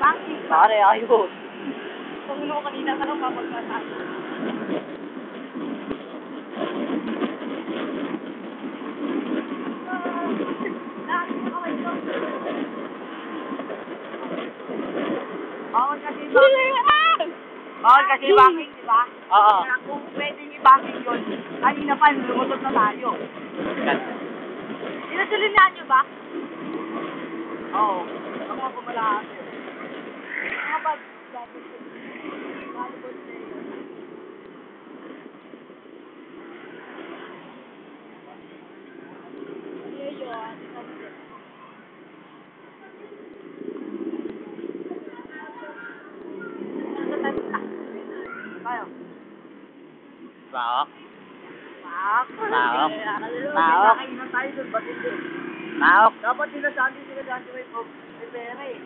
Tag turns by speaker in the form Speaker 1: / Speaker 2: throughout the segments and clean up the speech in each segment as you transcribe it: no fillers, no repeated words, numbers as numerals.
Speaker 1: Bakit?
Speaker 2: Pare, ayos.
Speaker 1: Pangulo ko kanina ka lang papagpasan. Bawal kasi backing. Bawal kasi backing, di ba?
Speaker 2: Oo.
Speaker 1: Kaya kung pwedeng i-backing yun, kanina pa, lumutot na tayo. Sinusulinan nyo ba? Oo. Ang mga pumalaki. Mga bag, volleyball player. Yun. Tayo.
Speaker 2: Baok.
Speaker 1: Pak.
Speaker 2: Baok.
Speaker 1: Baok. Kainan tayo doon, ba't hindi?
Speaker 2: Baok.
Speaker 1: Dapat sinasabi may pera eh.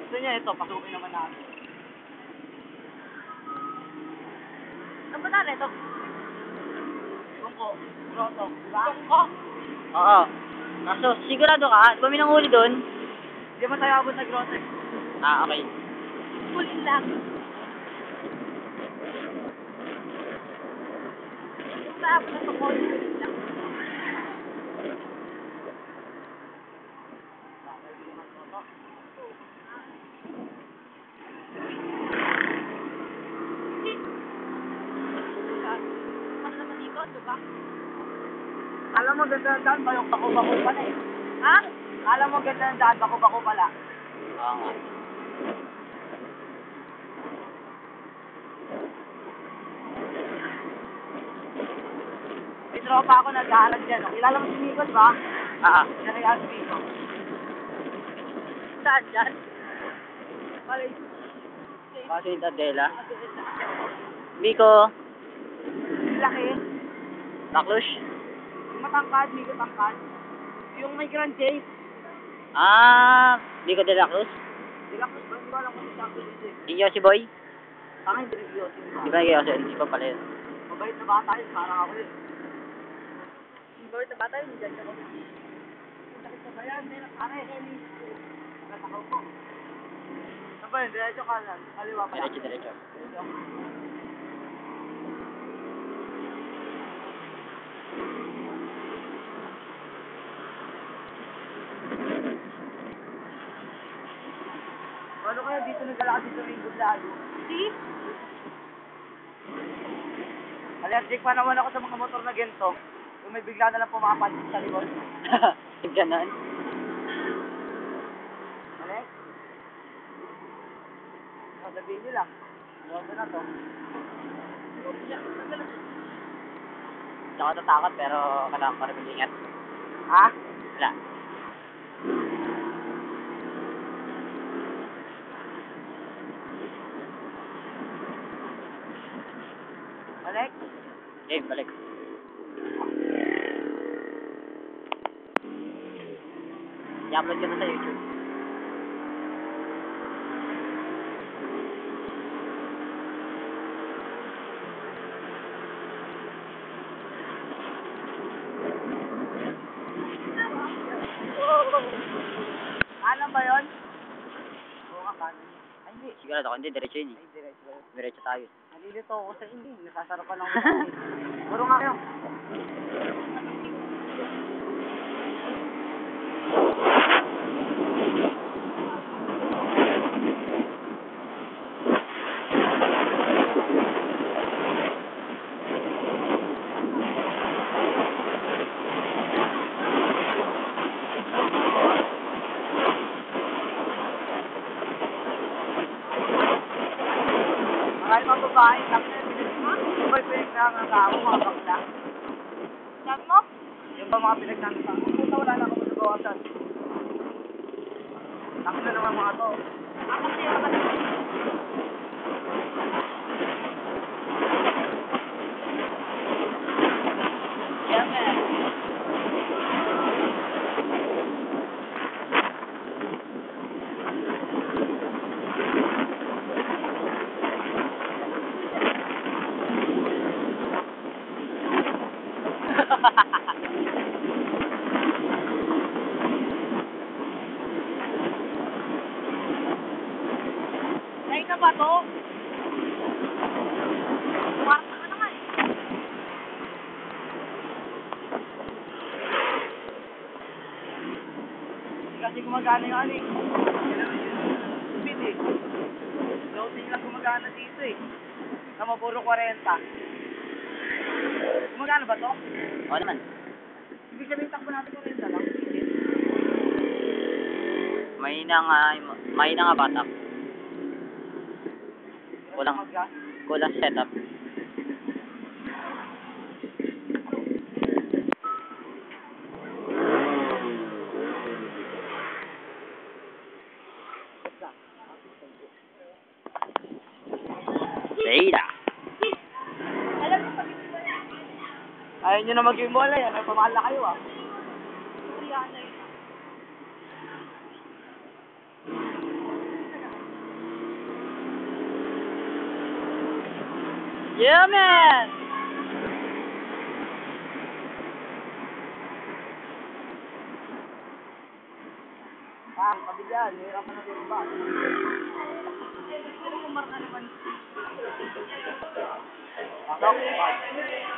Speaker 1: Gusto niya ito, pasukin naman natin. Ano ba na ito? Tungko. Grotto. Diba? Tungko.
Speaker 2: Oo. Kaso, sigurado ka? Di ba may nanghuli doon?
Speaker 1: Hindi mo tayo abot sa grotto eh.
Speaker 2: Ah, okay.
Speaker 1: Kulin lang. Yung naabot na tungko, kulin lang. Alam mo, ganda ng daan, bayok bako-bako pala eh. Ha? Alam mo, ganda ng daan, bako-bako pala.
Speaker 2: Oo nga.
Speaker 1: May tropa ako nag-aaral dyan. Oh. Kilala mo si Nico, di ba?
Speaker 2: Ah,
Speaker 1: Yan ay ang Nico. Saan dyan? Palay.
Speaker 2: Pasin Adela. Biko.
Speaker 1: Laki.
Speaker 2: Taklush.
Speaker 1: Yung matangkad, Nico tangkad. Yung may Grand Chase.
Speaker 2: Ah, Biko de la Cruz.
Speaker 1: Di lang, ba? Di ba alam kung saan ko dito eh.
Speaker 2: Iyo si Boy.
Speaker 1: Tangin, dirigyoso.
Speaker 2: Di ba kayo hindi pa pala yun?
Speaker 1: Mabait na bata yun, parang ako yun. Mabait na bata yun, dyan ako. Sakit na ba yan? Pare, natakaw ko. Ano ba yun? Diretso ka lang. Kaliwa pa lang.
Speaker 2: Diretso.
Speaker 1: Paano kaya dito naglalakad dito rin lalo? See? Allergic pa naman ako sa mga motor na ganito. Kung may bigla na lang pumapansin sa likod.
Speaker 2: Ganon.
Speaker 1: Alex? Sabihin nyo lang. Ano na to?
Speaker 2: Hindi ako tatakot pero kailangan pa rin mag-ingat.
Speaker 1: Ha?
Speaker 2: Wala.
Speaker 1: Alex?
Speaker 2: Okay, balik. I-upload ko na sa YouTube.
Speaker 1: Alam ba yun? Oo nga, kanan. Ay, hindi.
Speaker 2: Sigurado ako, hindi, diretso yun eh.
Speaker 1: Ay, diretso ba yun?
Speaker 2: Diretso tayo.
Speaker 1: Nalilito ako sa hindi. Nasasarapan lang ako. Puro nga kayo. Marami mga babae, sabi na pinag-nangangaw, mga bakla. Sabi mo? Yung ba mga pinag-nangangaw? Puta, wala na akong magawasan. Takot na naman mga to. Ako siya ka na. Yan nga. gumagana yung ano eh. Speed eh. Loading lang gumagana dito eh. Tama, puro 40. Gumagana ba to?
Speaker 2: Oo naman.
Speaker 1: Ibig sabihin takbo natin 40 lang.
Speaker 2: Mahina nga batak. Kulang.
Speaker 1: Mag-gas.
Speaker 2: Kulang setup. Leila.
Speaker 1: Ayaw nyo na mag-game bola yan. Nagpamahal na kayo ah.
Speaker 2: Yeah, man!
Speaker 1: Ah, kabigyan. Hirap na din ba? Ano kung marka naman? Pasok.